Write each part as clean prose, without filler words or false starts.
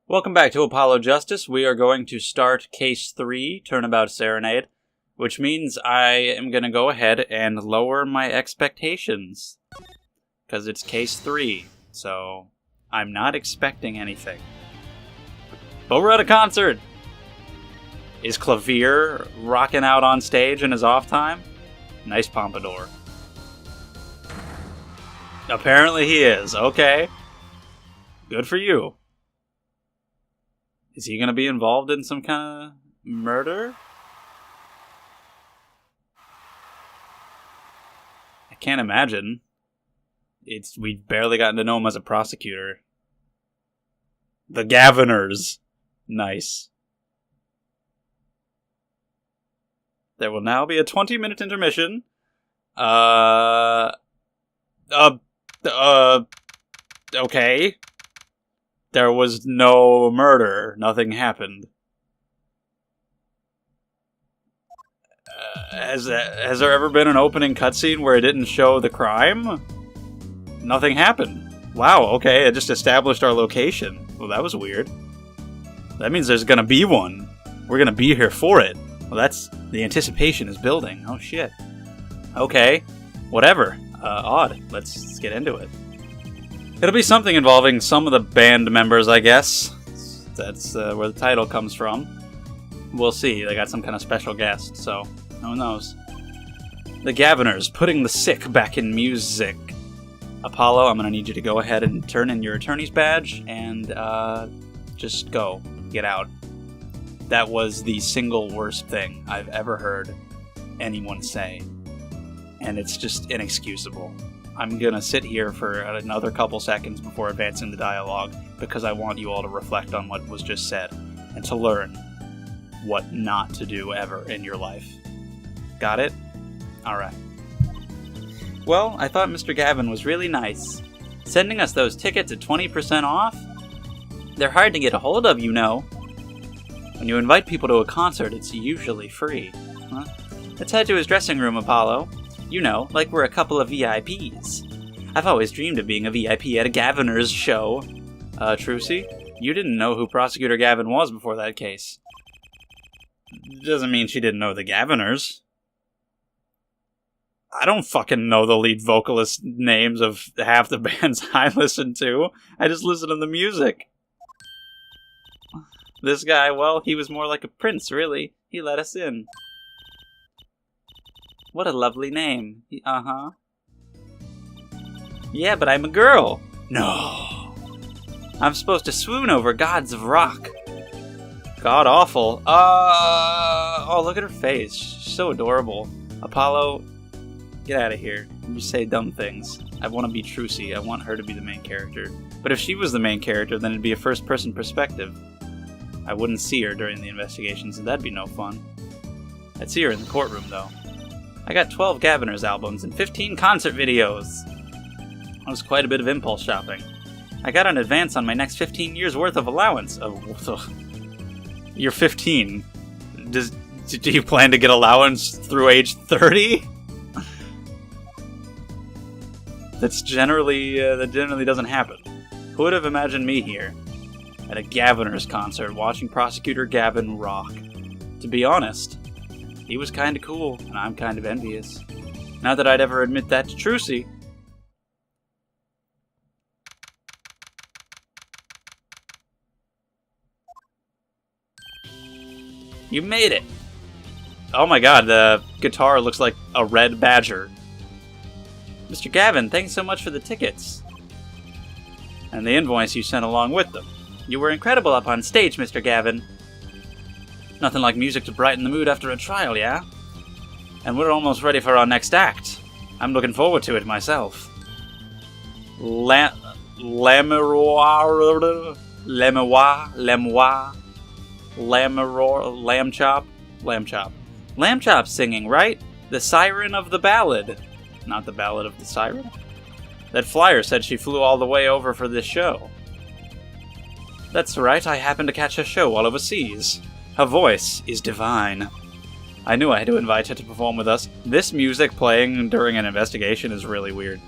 Welcome back to Apollo Justice. We are going to start Case 3, Turnabout Serenade, which means I am going to go ahead and lower my expectations. Because it's Case 3, so I'm not expecting anything. But we're at a concert! Is Clavier rocking out on stage in his off time? Nice pompadour. Apparently he is, okay. Good for you. Is he going to be involved in some kind of murder? I can't imagine. We've barely gotten to know him as a prosecutor. The Gaviners. Nice. There will now be a 20-minute intermission. Okay. There was no murder. Nothing happened. Has there ever been an opening cutscene where it didn't show the crime? Nothing happened. Wow, okay, it just established our location. Well, that was weird. That means there's gonna be one. We're gonna be here for it. Well, that's... the anticipation is building. Oh, shit. Okay. Whatever. Odd. Let's get into it. It'll be something involving some of the band members, I guess. That's where the title comes from. We'll see. They got some kind of special guest, so who knows. The Gaviners, putting the sick back in music. Apollo, I'm going to need you to go ahead and turn in your attorney's badge and just go. Get out. That was the single worst thing I've ever heard anyone say. And it's just inexcusable. I'm gonna sit here for another couple seconds before advancing the dialogue because I want you all to reflect on what was just said and to learn what not to do ever in your life. Got it? Alright. Well, I thought Mr. Gavin was really nice. Sending us those tickets at 20% off? They're hard to get a hold of, you know. When you invite people to a concert, it's usually free. Huh? Let's head to his dressing room, Apollo. You know, like we're a couple of VIPs. I've always dreamed of being a VIP at a Gaviner's show. Trucy, you didn't know who Prosecutor Gavin was before that case. Doesn't mean she didn't know the Gaviners. I don't fucking know the lead vocalist names of half the bands I listen to. I just listen to the music. This guy, well, he was more like a prince, really. He let us in. What a lovely name. Uh-huh. Yeah, but I'm a girl. No. I'm supposed to swoon over gods of rock. God awful. Oh, look at her face. She's so adorable. Apollo, get out of here. You say dumb things. I want to be Trucy. I want her to be the main character. But if she was the main character, then it'd be a first-person perspective. I wouldn't see her during the investigations, and that'd be no fun. I'd see her in the courtroom, though. I got 12 Gaviners albums and 15 concert videos. That was quite a bit of impulse shopping. I got an advance on my next 15 years worth of allowance. You're 15. Do you plan to get allowance through age 30? That generally doesn't happen. Who would have imagined me here at a Gaviners concert watching Prosecutor Gavin rock? To be honest, he was kinda cool, and I'm kind of envious. Not that I'd ever admit that to Trucy. You made it! Oh my god, the guitar looks like a red badger. Mr. Gavin, thanks so much for the tickets. And the invoice you sent along with them. You were incredible up on stage, Mr. Gavin. Nothing like music to brighten the mood after a trial, yeah? And we're almost ready for our next act. I'm looking forward to it myself. Lamb chop singing, right? The siren of the ballad. Not the ballad of the siren? That flyer said she flew all the way over for this show. That's right, I happened to catch her show while overseas. Her voice is divine. I knew I had to invite her to perform with us. This music playing during an investigation is really weird.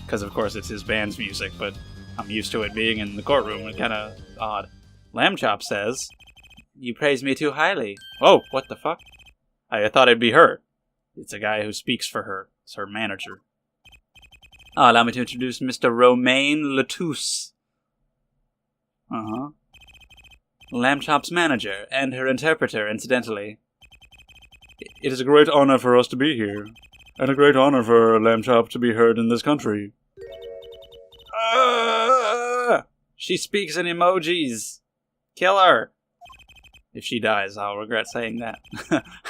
Because, of course, it's his band's music, but I'm used to it being in the courtroom. It's kind of odd. Lamb Chop says, "You praise me too highly." Oh, what the fuck? I thought it'd be her. It's a guy who speaks for her. It's her manager. Allow me to introduce Mr. Romain Latousse. Lamb Chop's manager, and her interpreter, incidentally. It is a great honor for us to be here, and a great honor for Lamb Chop to be heard in this country. She speaks in emojis. Kill her. If she dies, I'll regret saying that.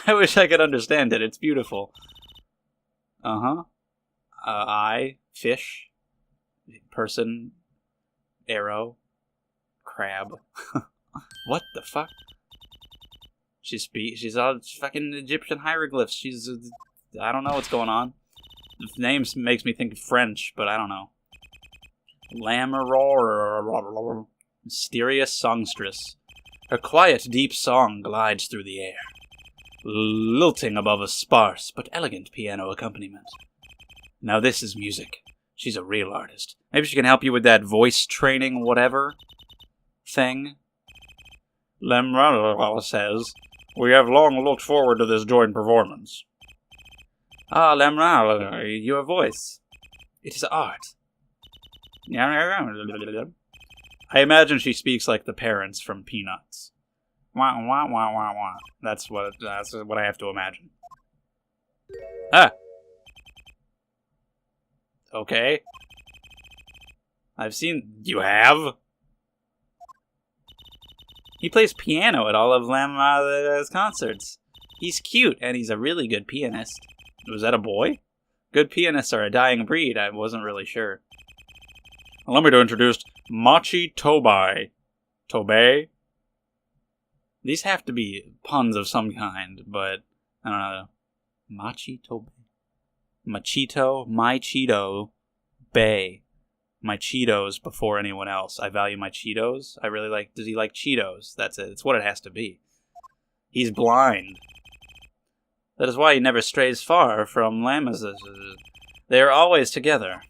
I wish I could understand it. It's beautiful. Eye, fish, person, arrow, crab. What the fuck? She's all fucking Egyptian hieroglyphs. I don't know what's going on. The name makes me think of French, but I don't know. Lamaror, mysterious songstress. Her quiet, deep song glides through the air, lilting above a sparse but elegant piano accompaniment. Now this is music. She's a real artist. Maybe she can help you with that voice training whatever thing. Lemra says, "We have long looked forward to this joint performance." Ah, Lemra, your voice. It is art. I imagine she speaks like the parents from Peanuts. Wah, wah, wah, wah, wah. That's what I have to imagine. Ah! Okay. You have? He plays piano at all of Lam's concerts. He's cute, and he's a really good pianist. Was that a boy? Good pianists are a dying breed, I wasn't really sure. Allow me to introduce Machi Tobai. Tobey? These have to be puns of some kind, but I don't know. Machi Tobey. Machito, my Cheeto, Bay. My Cheetos before anyone else. I value my Cheetos. I really like... Does he like Cheetos? That's it. It's what it has to be. He's blind. That is why he never strays far from llamas. They are always together.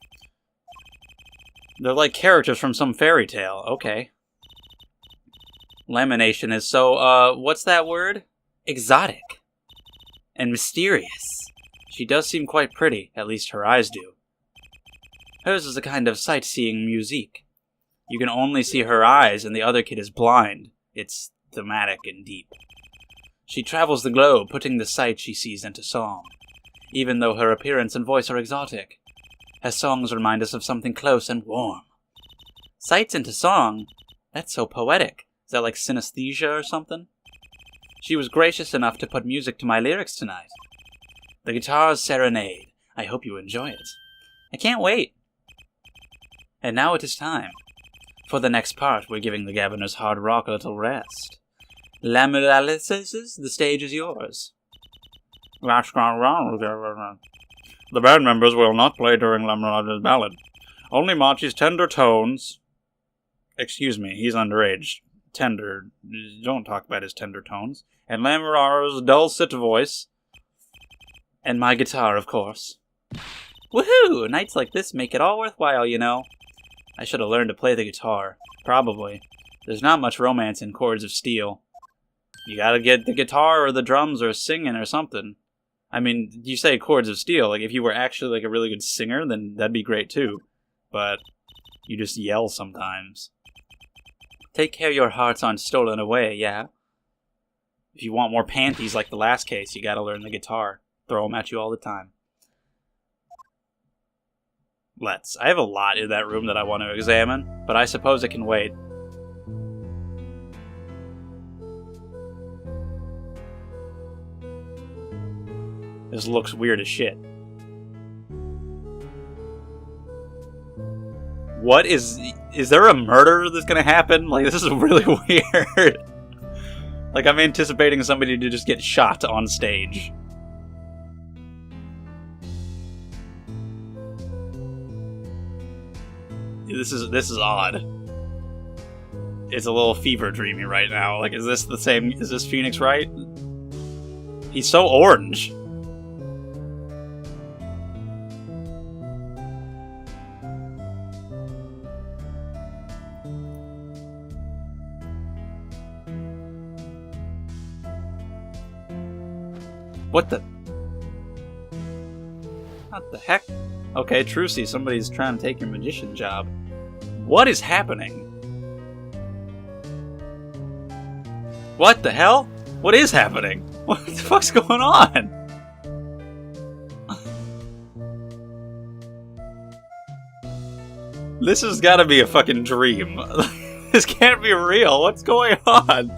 They're like characters from some fairy tale. Okay. Lamination is so, what's that word? Exotic. And mysterious. She does seem quite pretty. At least her eyes do. Hers is a kind of sightseeing musique. You can only see her eyes, and the other kid is blind. It's thematic and deep. She travels the globe, putting the sight she sees into song. Even though her appearance and voice are exotic, her songs remind us of something close and warm. Sights into song? That's so poetic. Is that like synesthesia or something? She was gracious enough to put music to my lyrics tonight. The guitar's Serenade. I hope you enjoy it. I can't wait. And now it is time. For the next part, we're giving the Governors hard rock a little rest. Lamuralises, the stage is yours. The band members will not play during Lamurali's ballad. Only Machi's tender tones... Excuse me, he's underage. Tender. Don't talk about his tender tones. And Lamurali's dulcet voice. And my guitar, of course. Woohoo! Nights like this make it all worthwhile, you know. I should have learned to play the guitar. Probably. There's not much romance in Chords of Steel. You gotta get the guitar or the drums or singing or something. I mean, you say Chords of Steel, like if you were actually like a really good singer, then that'd be great too. But you just yell sometimes. Take care your hearts aren't stolen away, yeah? If you want more panties like the last case, you gotta learn the guitar. Throw them at you all the time. I have a lot in that room that I want to examine, but I suppose it can wait. This looks weird as shit. What is there a murder that's gonna happen? Like, this is really weird. Like, I'm anticipating somebody to just get shot on stage. This is odd. It's a little fever dreamy right now. Like, is this Phoenix Wright? He's so orange. What the? What the heck? Okay, Trucy, somebody's trying to take your magician job. What is happening? What the hell? What is happening? What the fuck's going on? This has gotta be a fucking dream. This can't be real. What's going on?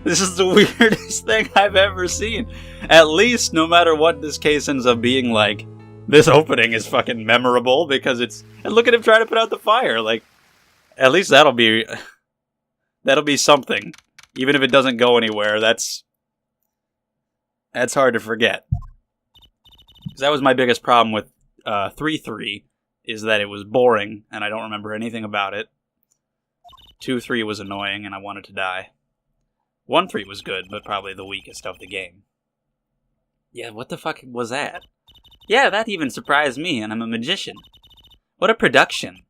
This is the weirdest thing I've ever seen. At least, no matter what this case ends up being like, this opening is fucking memorable because it's... And look at him trying to put out the fire. Like, at least that'll be something. Even if it doesn't go anywhere, that's hard to forget. Because that was my biggest problem with 3-3, is that it was boring, and I don't remember anything about it. 2-3 was annoying, and I wanted to die. 1-3 was good, but probably the weakest of the game. Yeah, what the fuck was that? Yeah, that even surprised me, and I'm a magician. What a production.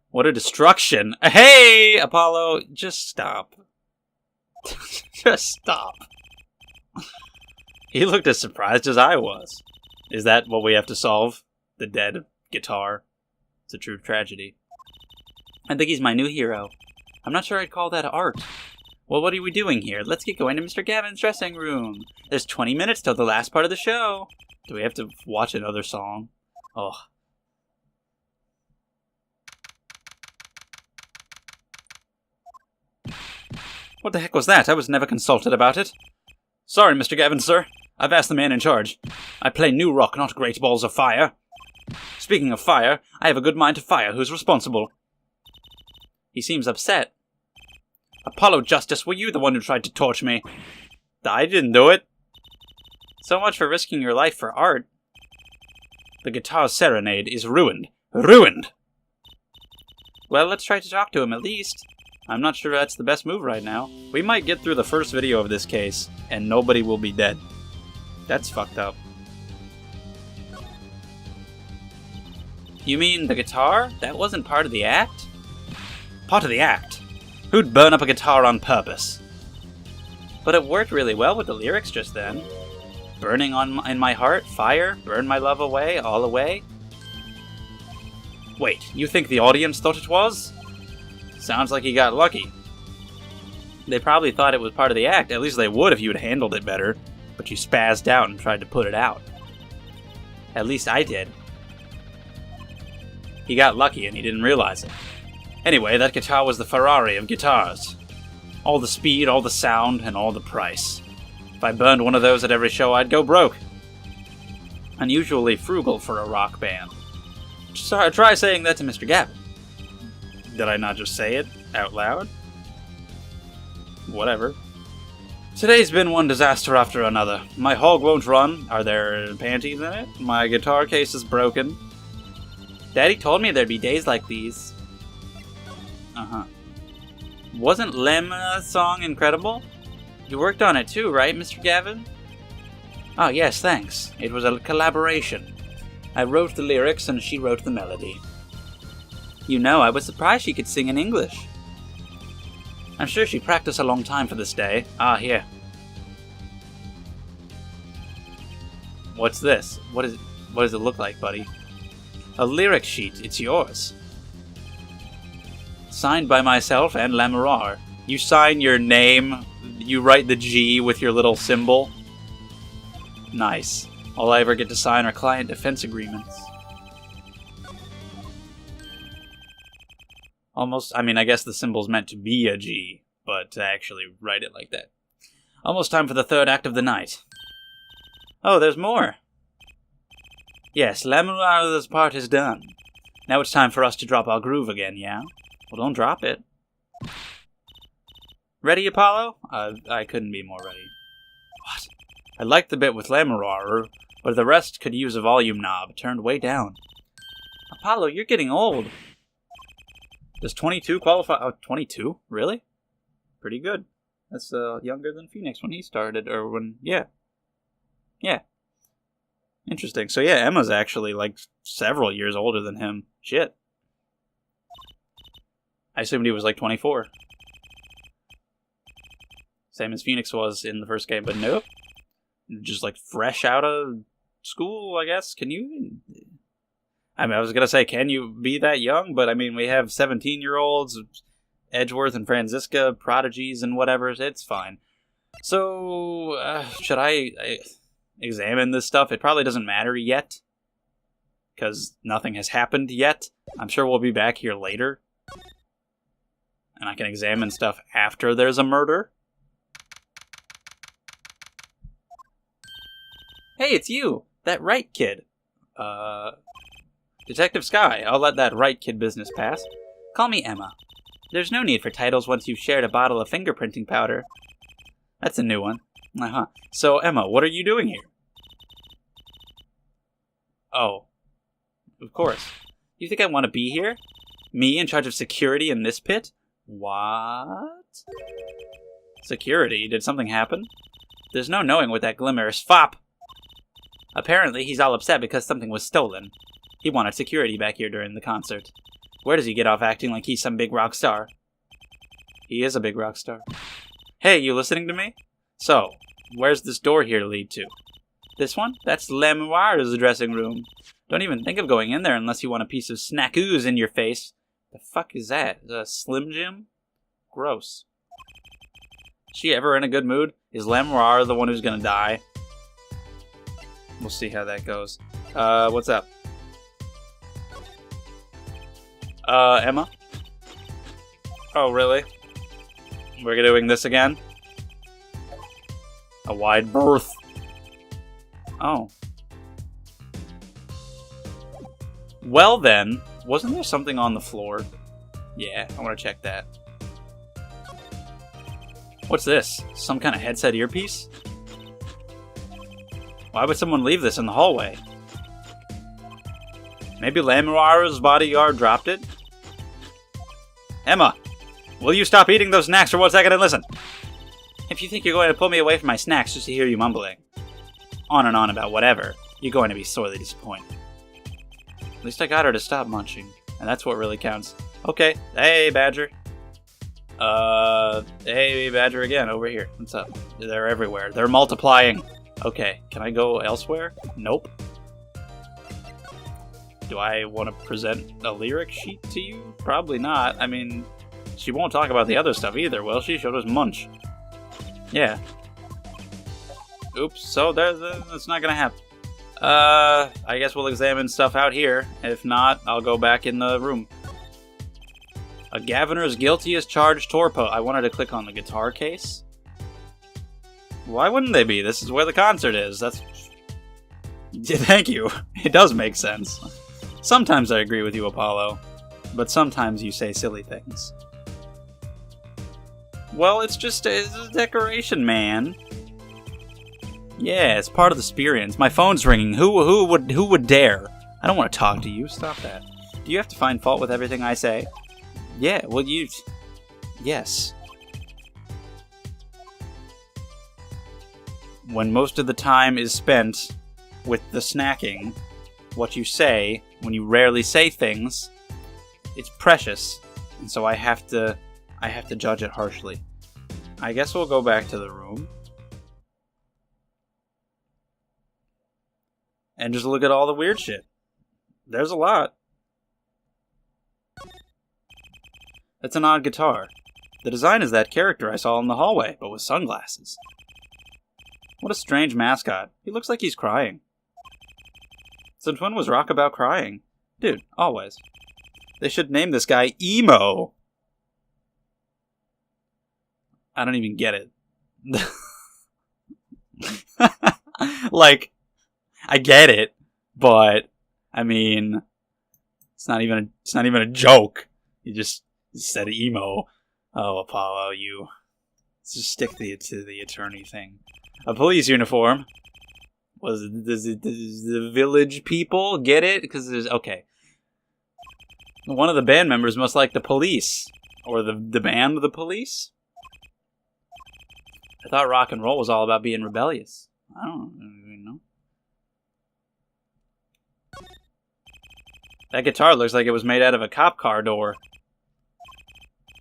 What a destruction. Hey, Apollo, just stop. Just stop. He looked as surprised as I was. Is that what we have to solve? The dead guitar? It's a true tragedy. I think he's my new hero. I'm not sure I'd call that art. Well, what are we doing here? Let's get going to Mr. Gavin's dressing room. There's 20 minutes till the last part of the show. Do we have to watch another song? Oh. What the heck was that? I was never consulted about it. Sorry, Mr. Gavin, sir. I've asked the man in charge. I play new rock, not great balls of fire. Speaking of fire, I have a good mind to fire. Who's responsible? He seems upset. Apollo Justice, were you the one who tried to torch me? I didn't do it. So much for risking your life for art. The guitar serenade is ruined. Ruined! Well, let's try to talk to him at least. I'm not sure that's the best move right now. We might get through the first video of this case, and nobody will be dead. That's fucked up. You mean the guitar? That wasn't part of the act? Part of the act? Who'd burn up a guitar on purpose? But it worked really well with the lyrics just then. Burning in my heart, fire, burn my love away, all away. Wait, you think the audience thought it was? Sounds like he got lucky. They probably thought it was part of the act. At least they would if you had handled it better. But you spazzed out and tried to put it out. At least I did. He got lucky and he didn't realize it. Anyway, that guitar was the Ferrari of guitars. All the speed, all the sound, and all the price. If I burned one of those at every show, I'd go broke. Unusually frugal for a rock band. Try saying that to Mr. Gavin. Did I not just say it out loud? Whatever. Today's been one disaster after another. My hog won't run. Are there panties in it? My guitar case is broken. Daddy told me there'd be days like these. Uh-huh. Wasn't Lemma's song incredible? You worked on it too, right, Mr. Gavin? Oh, yes, thanks. It was a collaboration. I wrote the lyrics and she wrote the melody. You know, I was surprised she could sing in English. I'm sure she practiced a long time for this day. Ah, here. What's this? What does it look like, buddy? A lyric sheet. It's yours. Signed by myself and Lamoureux. You sign your name, you write the G with your little symbol. Nice. All I ever get to sign are client defense agreements. Almost, I mean, I guess the symbol's meant to be a G, but to actually write it like that. Almost time for the third act of the night. Oh, there's more. Yes, Lamouroux's part is done. Now it's time for us to drop our groove again, yeah? Well, don't drop it. Ready, Apollo? I couldn't be more ready. What? I like the bit with Lamoureux, but the rest could use a volume knob turned way down. Apollo, you're getting old. Does 22 qualify? Oh, 22? Really? Pretty good. That's younger than Phoenix when he started, or when, yeah. Yeah. Interesting. So yeah, Emma's actually like several years older than him. Shit. I assumed he was like 24. Same as Phoenix was in the first game, but nope. Just like fresh out of school, I guess. Can you... I mean, I was going to say, can you be that young? But I mean, we have 17-year-olds, Edgeworth and Franziska, prodigies and whatever. It's fine. So, should I examine this stuff? It probably doesn't matter yet, because nothing has happened yet. I'm sure we'll be back here later. And I can examine stuff after there's a murder. Hey, it's you! That Wright kid. Detective Sky, I'll let that Wright kid business pass. Call me Emma. There's no need for titles once you've shared a bottle of fingerprinting powder. That's a new one. Uh-huh. So, Emma, what are you doing here? Oh. Of course. You think I want to be here? Me in charge of security in this pit? What? Security? Did something happen? There's no knowing what that glimmer is. Fop! Apparently, he's all upset because something was stolen. He wanted security back here during the concert. Where does he get off acting like he's some big rock star? He is a big rock star. Hey, you listening to me? So, where's this door here lead to? This one? That's Lemoire's dressing room. Don't even think of going in there unless you want a piece of snack-ooze in your face. The fuck is that? Is that a Slim Jim? Gross. Is she ever in a good mood? Is Lemoire the one who's gonna die? We'll see how that goes. What's up? Emma? Oh, really? We're doing this again? A wide berth. Oh. Well then, wasn't there something on the floor? Yeah, I want to check that. What's this? Some kind of headset earpiece? Why would someone leave this in the hallway? Maybe Lemoire's bodyguard dropped it? Emma, will you stop eating those snacks for 1 second and listen? If you think you're going to pull me away from my snacks just to hear you mumbling on and on about whatever, you're going to be sorely disappointed. At least I got her to stop munching, and that's what really counts. Okay, hey Badger. Hey Badger again, over here. What's up? They're everywhere. They're multiplying. Okay, can I go elsewhere? Nope. Do I want to present a lyric sheet to you? Probably not. I mean, she won't talk about the other stuff either, will she? She'll just munch. Yeah. Oops, so that's not gonna happen. I guess we'll examine stuff out here. If not, I'll go back in the room. A Gaviner's guilty as charged torpo. I wanted to click on the guitar case. Why wouldn't they be? This is where the concert is. That's... Yeah, thank you. It does make sense. Sometimes I agree with you, Apollo. But sometimes you say silly things. Well, it's a decoration, man. Yeah, it's part of the experience. My phone's ringing. Who would dare? I don't want to talk to you. Stop that. Do you have to find fault with everything I say? Yeah, well, yes. When most of the time is spent with the snacking, what you say, when you rarely say things, it's precious, and so I have to judge it harshly. I guess we'll go back to the room. And just look at all the weird shit. There's a lot. That's an odd guitar. The design is that character I saw in the hallway, but with sunglasses. What a strange mascot. He looks like he's crying. Since when was rock about crying? Dude, always. They should name this guy Emo. I don't even get it. Like, I get it, but I mean, it's not even a joke. You just said emo. Oh, Apollo, you just stick to the attorney thing. A police uniform. Does the village people get it? Because there's okay. One of the band members must like the police, or the band the police. I thought rock and roll was all about being rebellious. I don't even know. That guitar looks like it was made out of a cop car door.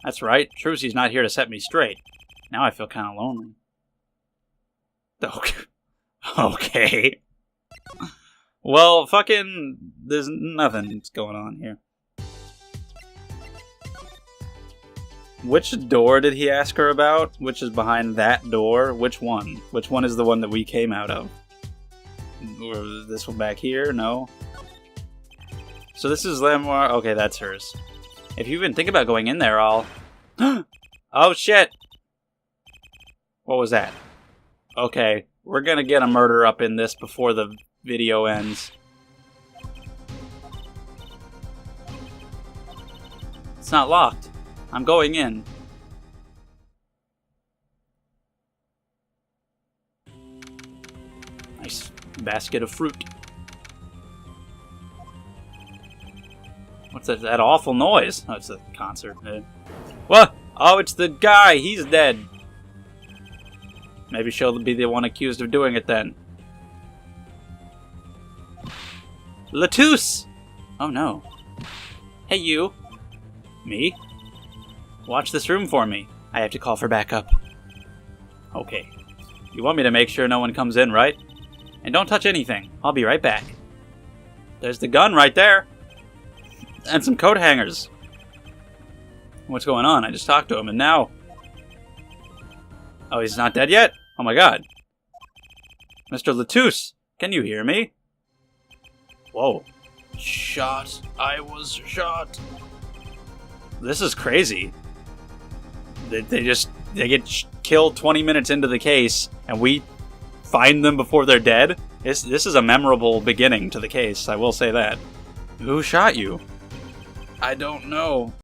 That's right. Trucy's not here to set me straight. Now I feel kind of lonely. Okay. Well, fucking... There's nothing that's going on here. Which door did he ask her about? Which is behind that door? Which one? Which one is the one that we came out of? Or this one back here? No. So this is Lamar. Okay, that's hers. If you even think about going in there, I'll... Oh, shit! What was that? Okay, we're gonna get a murder up in this before the video ends. It's not locked. I'm going in. Nice basket of fruit. What's that awful noise? Oh, it's a concert. What? Oh, it's the guy. He's dead. Maybe she'll be the one accused of doing it then. Latouche! Oh no. Hey you. Me? Watch this room for me. I have to call for backup. Okay. You want me to make sure no one comes in, right? And don't touch anything. I'll be right back. There's the gun right there. And some coat hangers. What's going on? I just talked to him and now... Oh, he's not dead yet? Oh my god. Mr. Latouche, can you hear me? Whoa. Shot. I was shot. This is crazy. They get killed 20 minutes into the case, and we find them before they're dead? This is a memorable beginning to the case, I will say that. Who shot you? I don't know.